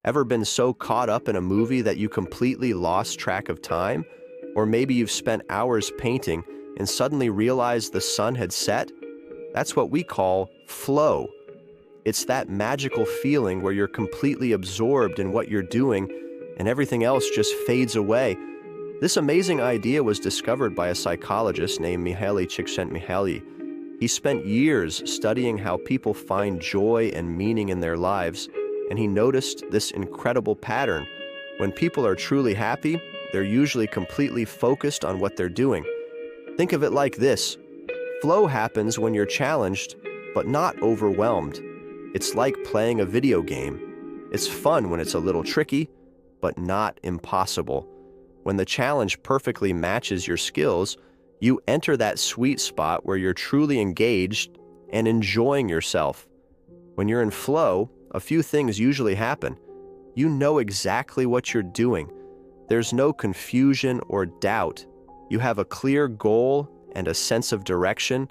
Ever been so caught up in a movie that you completely lost track of time? Or maybe you've spent hours painting and suddenly realized the sun had set? That's what we call flow. It's that magical feeling where you're completely absorbed in what you're doing and everything else just fades away. This amazing idea was discovered by a psychologist named Mihaly Csikszentmihalyi. He spent years studying how people find joy and meaning in their lives, and he noticed this incredible pattern. When people are truly happy, they're usually completely focused on what they're doing. Think of it like this. Flow happens when you're challenged, but not overwhelmed. It's like playing a video game. It's fun when it's a little tricky, but not impossible. When the challenge perfectly matches your skills, you enter that sweet spot where you're truly engaged and enjoying yourself. When you're in flow, a few things usually happen. You know exactly what you're doing. There's no confusion or doubt. You have a clear goal and a sense of direction.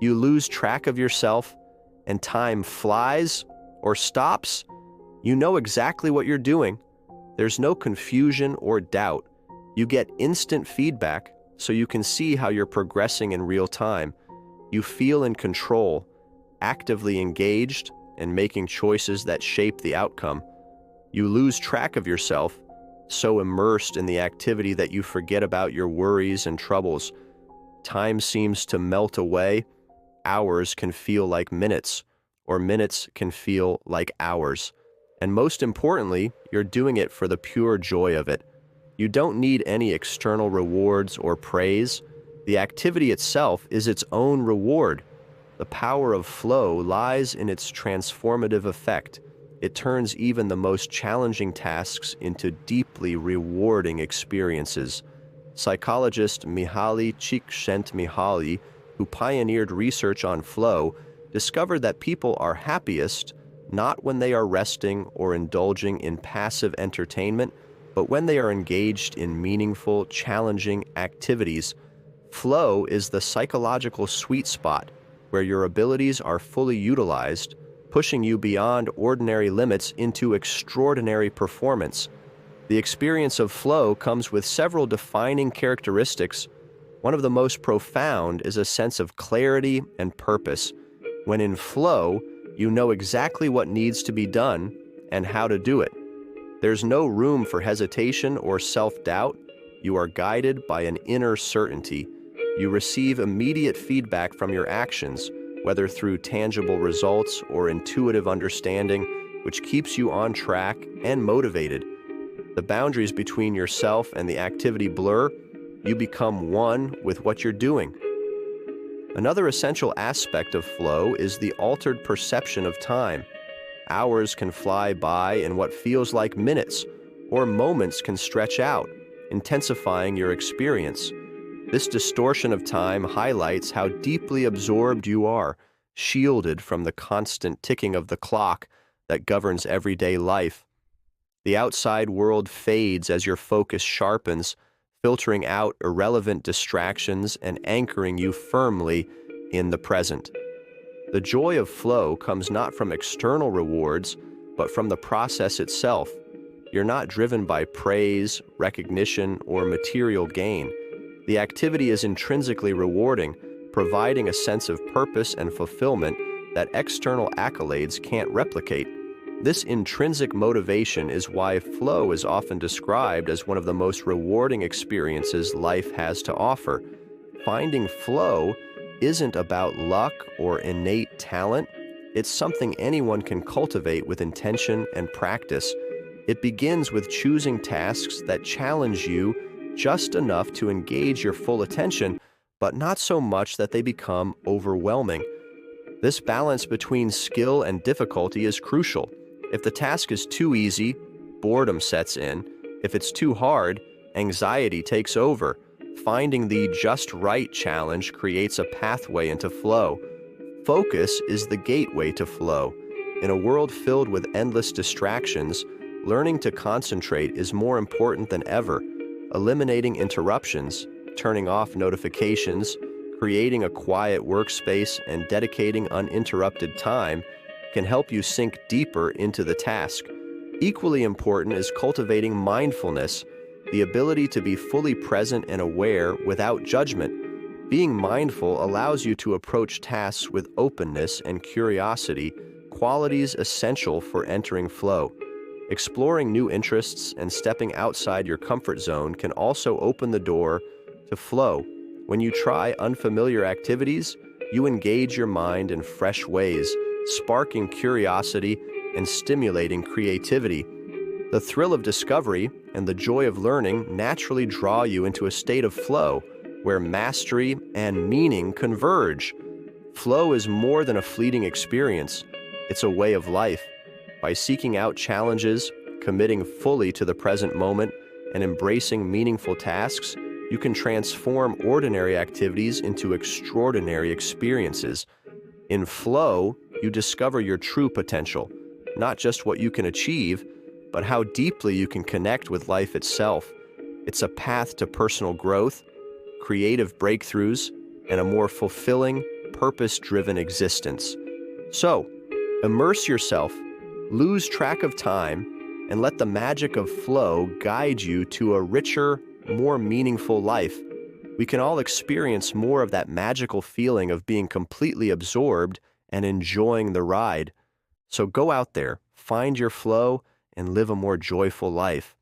You lose track of yourself, and time flies or stops. You know exactly what you're doing. There's no confusion or doubt. You get instant feedback, so you can see how you're progressing in real time. You feel in control, actively engaged, and making choices that shape the outcome. You lose track of yourself, so immersed in the activity that you forget about your worries and troubles. Time seems to melt away. Hours can feel like minutes, or minutes can feel like hours. And most importantly, you're doing it for the pure joy of it. You don't need any external rewards or praise. The activity itself is its own reward. The power of flow lies in its transformative effect. It turns even the most challenging tasks into deeply rewarding experiences. Psychologist Mihaly Csikszentmihalyi, who pioneered research on flow, discovered that people are happiest not when they are resting or indulging in passive entertainment, but when they are engaged in meaningful, challenging activities. Flow is the psychological sweet spot where your abilities are fully utilized, pushing you beyond ordinary limits into extraordinary performance. The experience of flow comes with several defining characteristics. One of the most profound is a sense of clarity and purpose. When in flow, you know exactly what needs to be done and how to do it. There's no room for hesitation or self-doubt. You are guided by an inner certainty. You receive immediate feedback from your actions, whether through tangible results or intuitive understanding, which keeps you on track and motivated. The boundaries between yourself and the activity blur. You become one with what you're doing. Another essential aspect of flow is the altered perception of time. Hours can fly by in what feels like minutes, or moments can stretch out, intensifying your experience. This distortion of time highlights how deeply absorbed you are, shielded from the constant ticking of the clock that governs everyday life. The outside world fades as your focus sharpens, filtering out irrelevant distractions and anchoring you firmly in the present. The joy of flow comes not from external rewards, but from the process itself. You're not driven by praise, recognition, or material gain. The activity is intrinsically rewarding, providing a sense of purpose and fulfillment that external accolades can't replicate. This intrinsic motivation is why flow is often described as one of the most rewarding experiences life has to offer. Finding flow isn't about luck or innate talent. It's something anyone can cultivate with intention and practice. It begins with choosing tasks that challenge you just enough to engage your full attention, but not so much that they become overwhelming. This balance between skill and difficulty is crucial. If the task is too easy, boredom sets in. If it's too hard, anxiety takes over. Finding the just right challenge creates a pathway into flow. Focus is the gateway to flow. In a world filled with endless distractions, learning to concentrate is more important than ever. Eliminating interruptions, turning off notifications, creating a quiet workspace, and dedicating uninterrupted time can help you sink deeper into the task. Equally important is cultivating mindfulness, the ability to be fully present and aware without judgment. Being mindful allows you to approach tasks with openness and curiosity, qualities essential for entering flow. Exploring new interests and stepping outside your comfort zone can also open the door to flow. When you try unfamiliar activities, you engage your mind in fresh ways, sparking curiosity and stimulating creativity. The thrill of discovery and the joy of learning naturally draw you into a state of flow, where mastery and meaning converge. Flow is more than a fleeting experience, it's a way of life. By seeking out challenges, committing fully to the present moment, and embracing meaningful tasks, you can transform ordinary activities into extraordinary experiences. In flow, you discover your true potential, not just what you can achieve, but how deeply you can connect with life itself. It's a path to personal growth, creative breakthroughs, and a more fulfilling, purpose-driven existence. So, immerse yourself, lose track of time, and let the magic of flow guide you to a richer, more meaningful life. We can all experience more of that magical feeling of being completely absorbed and enjoying the ride. So go out there, find your flow, and live a more joyful life.